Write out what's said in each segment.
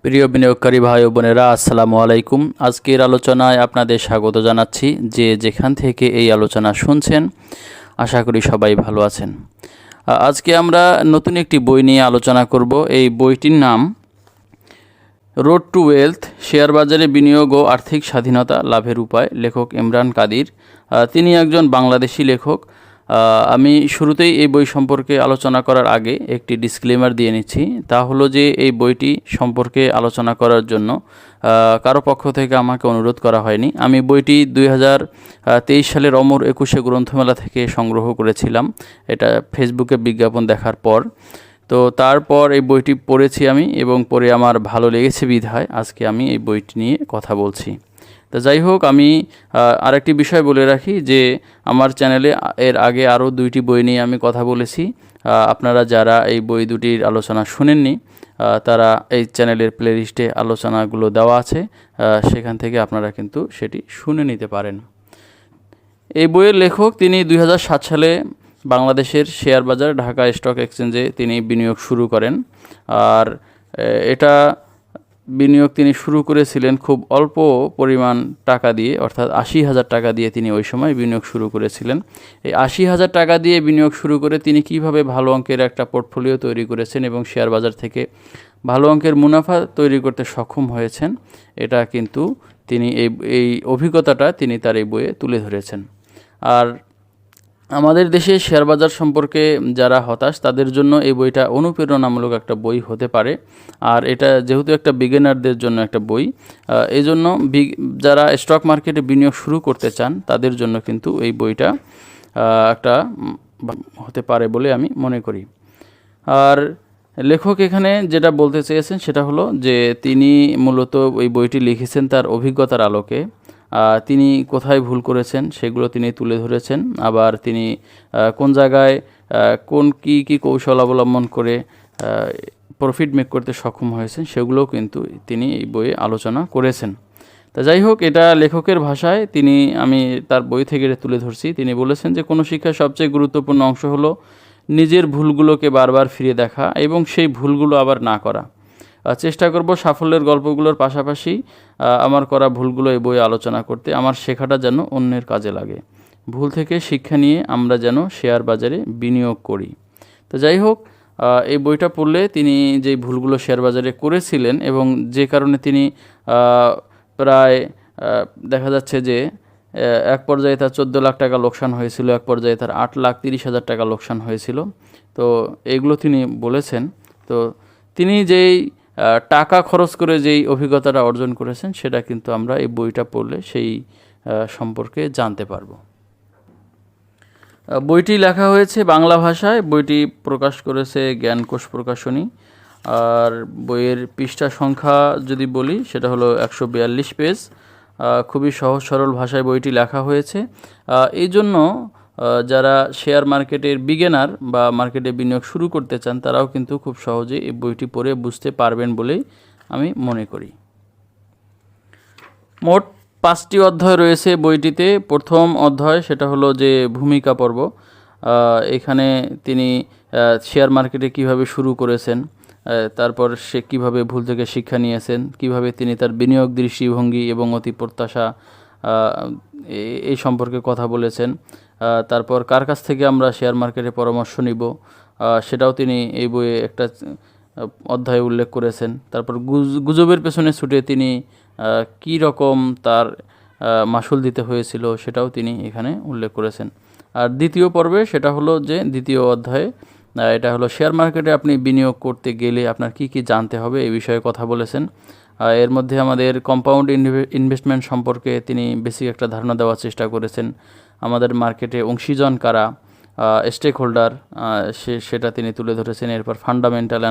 প্রিয় বিনিয়োগকারী ভাই ও বোনেরা, আসসালামু আলাইকুম। আজকের আলোচনায় আপনাদের স্বাগত জানাচ্ছি। যে যেখান থেকে এই আলোচনা শুনছেন, আশা করি সবাই ভালো আছেন। আজকে আমরা নতুন একটি বই নিয়ে আলোচনা করব। এই বইটির নাম রোড টু ওয়েলথ, শেয়ার বাজারে বিনিয়োগ ও আর্থিক স্বাধীনতা লাভের উপায়। লেখক ইমরান কাদির। তিনি একজন বাংলাদেশি লেখক। আমি শুরুতেই এই বই সম্পর্কে আলোচনা করার আগে একটি ডিসক্লেমার দিয়ে নিচ্ছি। তা হলো যে এই বইটি সম্পর্কে আলোচনা করার জন্য কারো পক্ষ থেকে আমাকে অনুরোধ করা হয়নি। আমি বইটি 2023 সালের অমর 21 গ্রন্থমেলা থেকে সংগ্রহ করেছিলাম, এটা ফেসবুকে বিজ্ঞাপন দেখার পর। তো তারপর এই বইটি পড়েছি আমি, এবং পড়ে আমার ভালো লেগেছে বিধায় আজকে আমি এই বইটি নিয়ে কথা বলছি। তো যাই হোক, আমি আরেকটি বিষয় বলে রাখি যে আমার চ্যানেলে এর আগে আরও 2টি বই নিয়ে আমি কথা বলেছি। আপনারা যারা এই বই দুটির আলোচনা শুনেননি, তারা এই চ্যানেলের প্লেলিস্টে আলোচনাগুলো দেওয়া আছে, সেখান থেকে আপনারা কিন্তু সেটি শুনে নিতে পারেন। এই বইয়ের লেখক তিনি 2007 সালে বাংলাদেশের শেয়ার বাজার ঢাকা স্টক এক্সচেঞ্জে তিনি বিনিয়োগ শুরু করেন। আর এটা বিনিয়োগ তিনি শুরু করেছিলেন খুব অল্প পরিমাণ টাকা দিয়ে, অর্থাৎ 80,000 টাকা দিয়ে তিনি ওই সময় বিনিয়োগ শুরু করেছিলেন। এই 80,000 টাকা দিয়ে বিনিয়োগ শুরু করে তিনি কিভাবে ভালো অঙ্কের একটা পোর্টফোলিও তৈরি করেছেন এবং শেয়ার বাজার থেকে ভালো অঙ্কের মুনাফা তৈরি করতে সক্ষম হয়েছেন, এটা কিন্তু তিনি এই অভিজ্ঞতাটা তিনি তার এই বইয়ে তুলে ধরেছেন। আর আমাদের দেশে শেয়ার বাজার সম্পর্কে যারা হতাশ, তাদের জন্য এই বইটা অনুপ্রেরণামূলক একটা বই হতে পারে। আর এটা যেহেতু একটা বিগিনারদের জন্য একটা বই, এই জন্য যারা স্টক মার্কেটে বিনিয়োগ শুরু করতে চান তাদের জন্য কিন্তু এই বইটা একটা হতে পারে বলে আমি মনে করি। আর লেখক এখানে যেটা বলতে চেয়েছেন সেটা হলো যে তিনি মূলত এই বইটি লিখেছেন তার অভিজ্ঞতার আলোকে। তিনি কোথায় ভুল করেছেন সেগুলো তিনি তুলে ধরেছেন। আবার তিনি কোন জায়গায় কি কৌশল অবলম্বন করে প্রফিট মেক করতে সক্ষম হয়েছেন সেগুলোও কিন্তু তিনি এই বইয়ে আলোচনা করেছেন। তা যাই হোক, এটা লেখকের ভাষায় আমি তার বই থেকে তুলে ধরছি। তিনি বলেছেন যে কোনো শিক্ষার সবচেয়ে গুরুত্বপূর্ণ অংশ হলো নিজের ভুলগুলোকে বারবার ফিরে দেখা এবং সেই ভুলগুলো আবার না করা। চেষ্টা করব সাফল্যের গল্পগুলোর পাশাপাশি আমার করা ভুলগুলো এই বইয়ে আলোচনা করতে। আমার শেখাটা যেন অন্যের কাজে লাগে। ভুল থেকে শিক্ষা নিয়ে আমরা যেন শেয়ার বাজারে বিনিয়োগ করি। তো যাই হোক, এই বইটা পড়লে তিনি যেই ভুলগুলো শেয়ার বাজারে করেছিলেন এবং যে কারণে তিনি প্রায় দেখা যাচ্ছে যে এক পর্যায়ে তার 14 লাখ টাকা লোকসান হয়েছিল, এক পর্যায়ে তার 8,30,000 টাকা লোকসান হয়েছিল। তো এইগুলো তিনি বলেছেন। তো তিনি যেই টাকা খরচ করে যেই অভিজ্ঞতাটা অর্জন করেছেন সেটা কিন্তু আমরা এই বইটা পড়লে সেই সম্পর্কে জানতে পারব। বইটি লেখা হয়েছে বাংলা ভাষায়। বইটি প্রকাশ করেছে জ্ঞানকোষ প্রকাশনী। আর বইয়ের পৃষ্ঠা সংখ্যা যদি বলি সেটা হলো 142 পেজ। খুবই সহজ সরল ভাষায় বইটি লেখা হয়েছে। এই জন্য যারা শেয়ার মার্কেটের বিগিনার বা মার্কেটে বিনিয়োগ শুরু করতে চান তারাও কিন্তু খুব সহজে এই বইটি পড়ে বুঝতে পারবেন বলেই আমি মনে করি। মোট 5টি অধ্যায় রয়েছে বইটিতে। প্রথম অধ্যায় সেটা হলো যে ভূমিকা পর্ব। এখানে তিনি শেয়ার মার্কেটে কিভাবে শুরু করেছেন, তারপর সে কিভাবে ভুল থেকে শিক্ষা নিয়েছেন, কিভাবে তিনি তার বিনিয়োগ দৃষ্টিভঙ্গি এবং অতি প্রত্যাশা এই সম্পর্কে কথা বলেছেন। তারপর কার কাছ থেকে আমরা শেয়ার মার্কেটে পরামর্শ নিব সেটাও তিনি এই বইয়ে একটা অধ্যায়ে উল্লেখ করেছেন। তারপর গুজবের পেছনে ছুটে তিনি কি রকম তার মাসুল দিতে হয়েছিল সেটাও তিনি এখানে উল্লেখ করেছেন। আর দ্বিতীয় পর্বে সেটা হলো যে দ্বিতীয় অধ্যায়ে এটা হলো শেয়ার মার্কেটে আপনি বিনিয়োগ করতে গেলে আপনার কি কি জানতে হবে এই বিষয়ে কথা বলেছেন। এর মধ্যে আমাদের কম্পাউন্ড ইনভেস্টমেন্ট সম্পর্কে তিনি বেসিক একটা ধারণা দেওয়ার চেষ্টা করেছেন। আমাদের মার্কেটে অংশীজন কারা, স্টেক হোল্ডার, সেটা তিনি তুলে ধরেছেন। এরপর ফান্ডামেন্টাল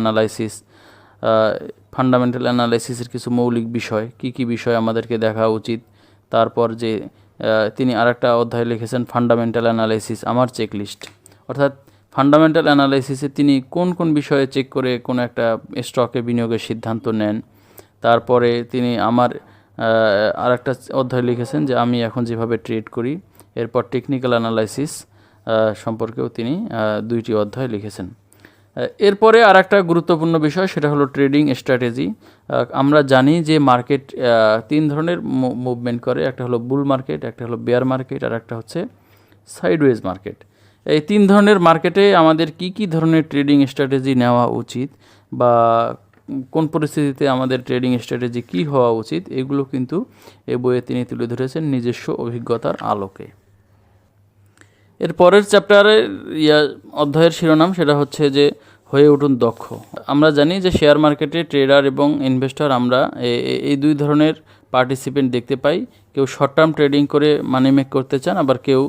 অ্যানালাইসিসের কিছু মৌলিক বিষয়, কি বিষয় আমাদেরকে দেখা উচিত। তারপর যে তিনি আরেকটা অধ্যায় লিখেছেন ফান্ডামেন্টাল অ্যানালাইসিস আমার চেকলিস্ট, অর্থাৎ ফান্ডামেন্টাল অ্যানালাইসিসে তিনি কোন বিষয়ে চেক করে কোনো একটা স্টকে বিনিয়োগের সিদ্ধান্ত নেন। তারপরে তিনি আরেকটা অধ্যায় লিখেছেন যে আমি এখন যেভাবে ট্রেড করি। এরপর টেকনিক্যাল অ্যানালাইসিস সম্পর্কেও তিনি 2টি অধ্যায় লিখেছেন। এরপরে আর একটা গুরুত্বপূর্ণ বিষয়, সেটা হলো ট্রেডিং স্ট্র্যাটেজি। আমরা জানি যে মার্কেট 3 ধরনের মুভমেন্ট করে, একটা হলো বুল মার্কেট, একটা হলো বেয়ার মার্কেট, আর একটা হচ্ছে সাইডওয়েজ মার্কেট। এই 3 ধরনের মার্কেটে আমাদের কি ধরনের ট্রেডিং স্ট্র্যাটেজি নেওয়া উচিত বা কোন পরিস্থিতিতে আমাদের ট্রেডিং স্ট্র্যাটেজি কী হওয়া উচিত, এগুলো কিন্তু এই বইয়ে তিনি তুলে ধরেছেন নিজস্ব অভিজ্ঞতার আলোকে। এর পরের চ্যাপ্টারের অধ্যায়ের শিরোনাম সেটা হচ্ছে যে হয়ে উঠুন দক্ষ। আমরা জানি যে শেয়ার মার্কেটে ট্রেডার এবং ইনভেস্টর আমরা এই 2 ধরনের পার্টিসিপেন্ট দেখতে পাই। কেউ শর্ট টার্ম ট্রেডিং করে মানি মেক করতে চান, আবার কেউ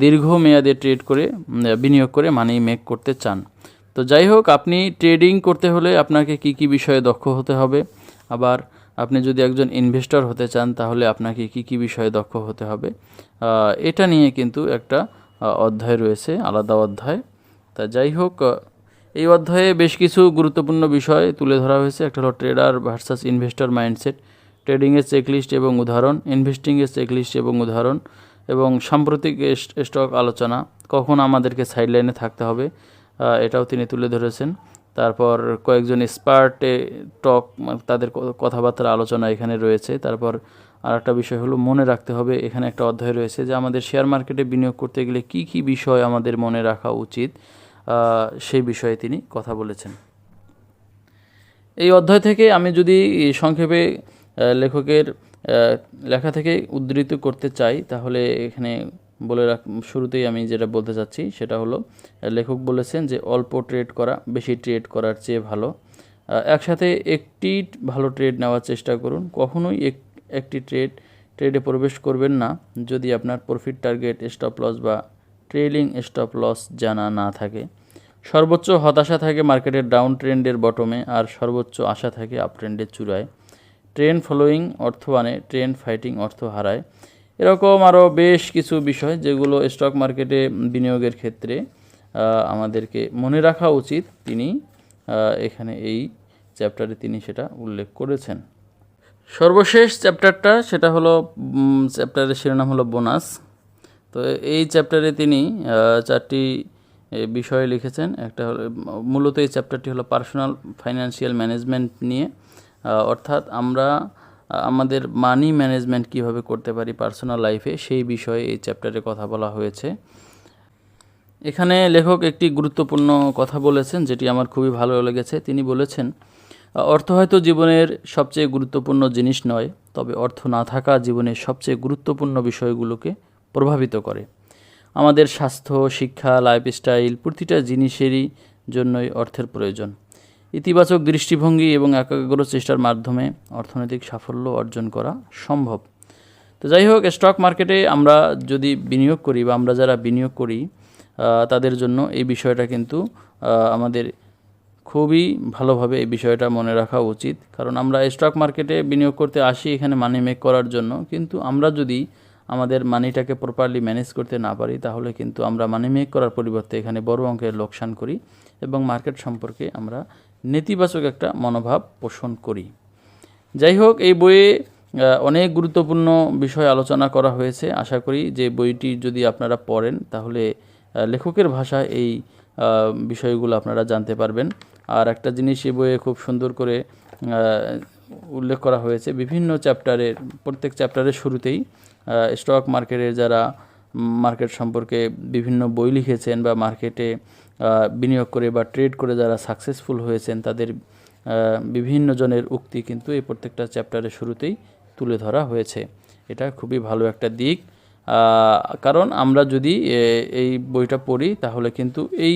দীর্ঘমেয়াদে ট্রেড করে বিনিয়োগ করে মানি মেক করতে চান। তো যাই হোক, আপনি ট্রেডিং করতে হলে আপনাকে কি বিষয়ে দক্ষ হতে হবে, আবার আপনি যদি একজন ইনভেস্টর হতে চান তাহলে আপনাকে কি বিষয়ে দক্ষ হতে হবে, এটা নিয়ে কিন্তু একটা অধ্যায় রয়েছে, আলাদা অধ্যায়। তা যাই হোক, এই অধ্যায়ে বেশ কিছু গুরুত্বপূর্ণ বিষয় তুলে ধরা হয়েছে। একটা হলো ট্রেডার ভার্সাস ইনভেস্টর মাইন্ডসেট, ট্রেডিংয়ের চেকলিস্ট এবং উদাহরণ, ইনভেস্টিংয়ের চেকলিস্ট এবং উদাহরণ, এবং সাম্প্রতিক স্টক আলোচনা, কখন আমাদেরকে সাইডলাইনে থাকতে হবে, এটাও তিনি তুলে ধরেছেন। তারপর কয়েকজন এক্সপার্টে টক, তাদের কথাবার্তার আলোচনা এখানে রয়েছে। তারপর আর একটা বিষয় হলো মনে রাখতে হবে, এখানে একটা অধ্যায় রয়েছে যে আমাদের শেয়ার মার্কেটে বিনিয়োগ করতে গেলে কি বিষয় আমাদের মনে রাখা উচিত, সেই বিষয়ে তিনি কথা বলেছেন। এই অধ্যায় থেকে আমি যদি সংক্ষেপে লেখকের লেখা থেকে উদ্ধৃত করতে চাই, তাহলে এখানে শুরুতেই আমি যেটা বলতে চাচ্ছি সেটা হলো, লেখক বলেছেন যে অল্প ট্রেড করা বেশি ট্রেড করার চেয়ে ভালো। একসাথে একটি ভালো ট্রেড নেওয়ার চেষ্টা করুন। কখনোই একটি ট্রেডে প্রবেশ করবেন না যদি আপনার প্রফিট টার্গেট, স্টপ লস বা ট্রেইলিং স্টপ লস জানা না থাকে। সর্বোচ্চ হতাশা থাকে মার্কেটের ডাউন ট্রেন্ডের বটমে, আর সর্বোচ্চ আশা থাকে আপ ট্রেন্ডের চূড়ায়। ট্রেন্ড ফলোয়িং অর্থ আনে, ট্রেন্ড ফাইটিং অর্থ হারায়। এরকম আরও বেশ কিছু বিষয় যেগুলো স্টক মার্কেটে বিনিয়োগের ক্ষেত্রে আমাদেরকে মনে রাখা উচিত, তিনি এখানে এই চ্যাপ্টারে তিনি সেটা উল্লেখ করেছেন। সর্বশেষ চ্যাপ্টারটা সেটা হলো, চ্যাপ্টারের শিরোনাম হলো বোনাস। তো এই চ্যাপ্টারে তিনি 4টি বিষয় লিখেছেন। একটা হলো, মূলত এই চ্যাপ্টারটি হলো পার্সোনাল ফাইন্যান্সিয়াল ম্যানেজমেন্ট নিয়ে, অর্থাৎ আমরা আমাদের মানি ম্যানেজমেন্ট কিভাবে করতে পারি পার্সোনাল লাইফে, সেই বিষয়ে এই চ্যাপ্টারে কথা বলা হয়েছে। এখানে লেখক একটি গুরুত্বপূর্ণ কথা বলেছেন যেটি আমার খুবই ভালো লেগেছে। তিনি বলেছেন, অর্থ হয়তো জীবনের সবচেয়ে গুরুত্বপূর্ণ জিনিস নয়, তবে অর্থ না থাকা জীবনের সবচেয়ে গুরুত্বপূর্ণ বিষয়গুলোকে প্রভাবিত করে। আমাদের স্বাস্থ্য, শিক্ষা, লাইফস্টাইল, প্রতিটা জিনিসেরই জন্যই অর্থের প্রয়োজন। ইতিবাচক দৃষ্টিভঙ্গি এবং একাগ্র চেষ্টার মাধ্যমে অর্থনৈতিক সাফল্য অর্জন করা সম্ভব। তো যাই হোক, স্টক মার্কেটে আমরা যদি বিনিয়োগ করি বা আমরা যারা বিনিয়োগ করি তাদের জন্য এই বিষয়টা কিন্তু আমাদের খুবই ভালোভাবে এই বিষয়টা মনে রাখা উচিত। কারণ আমরা স্টক মার্কেটে বিনিয়োগ করতে আসি এখানে মানি মেক করার জন্য, কিন্তু আমরা যদি আমাদের মানিটাকে প্রপারলি ম্যানেজ করতে না পারি তাহলে কিন্তু আমরা মানি মেক করার পরিবর্তে এখানে বড় অঙ্কের লোকসান করি এবং মার্কেট সম্পর্কে আমরা নেতিবাচক একটা মনোভাব পোষণ করি। যাই হোক, এই বইয়ে অনেক গুরুত্বপূর্ণ বিষয় আলোচনা করা হয়েছে। আশা করি যে বইটি যদি আপনারা পড়েন তাহলে লেখকের ভাষায় এই বিষয়গুলো আপনারা জানতে পারবেন। আর একটা জিনিস এই বইয়ে খুব সুন্দর করে উল্লেখ করা হয়েছে, বিভিন্ন চ্যাপ্টারের, প্রত্যেক চ্যাপ্টারের শুরুতেই স্টক মার্কেটের যারা মার্কেট সম্পর্কে বিভিন্ন বই লিখেছেন বা মার্কেটে বিনিয়োগ করে বা ট্রেড করে যারা সাকসেসফুল হয়েছেন তাদের বিভিন্ন জনের উক্তি কিন্তু এই প্রত্যেকটা চ্যাপ্টারের শুরুতেই তুলে ধরা হয়েছে। এটা খুবই ভালো একটা দিক, কারণ আমরা যদি এই বইটা পড়ি তাহলে কিন্তু এই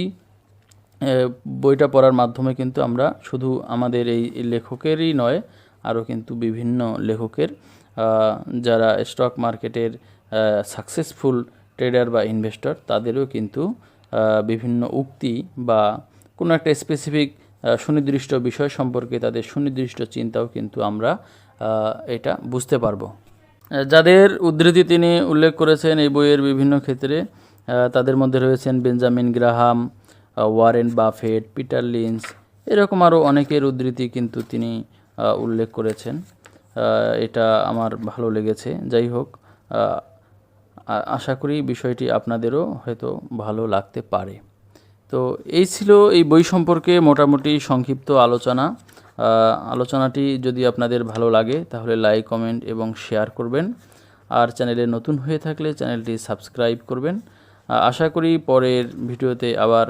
বইটা পড়ার মাধ্যমে কিন্তু আমরা শুধু আমাদের এই লেখকেরই নয়, আরও কিন্তু বিভিন্ন লেখকের যারা স্টক মার্কেটের সাকসেসফুল ট্রেডার বা ইনভেস্টর তাদেরও কিন্তু বিভিন্ন উক্তি বা কোনো একটা স্পেসিফিক সুনির্দিষ্ট বিষয় সম্পর্কে তাদের সুনির্দিষ্ট চিন্তাও কিন্তু আমরা এটা বুঝতে পারবো। যাদের উদ্ধৃতি তিনি উল্লেখ করেছেন এই বইয়ের বিভিন্ন ক্ষেত্রে, তাদের মধ্যে রয়েছেন Benjamin Graham, Warren Buffett, Peter Lynch, এরকম আরও অনেকের উদ্ধৃতি কিন্তু তিনি উল্লেখ করেছেন। এটা আমার ভালো লেগেছে। যাই হোক, আশা করি বিষয়টি আপনাদেরও হয়তো ভালো লাগতে পারে। তো এই ছিল এই বই সম্পর্কে মোটামুটি সংক্ষিপ্ত আলোচনা। আলোচনাটি যদি আপনাদের ভালো লাগে তাহলে লাইক, কমেন্ট এবং শেয়ার করবেন। আর চ্যানেলে নতুন হয়ে থাকলে চ্যানেলটি সাবস্ক্রাইব করবেন। আশা করি পরের ভিডিওতে আবার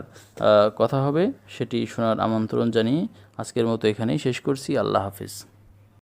কথা হবে, সেটি শোনার আমন্ত্রণ জানিয়ে আজকের মতো এখানেই শেষ করছি। আল্লাহ হাফিজ।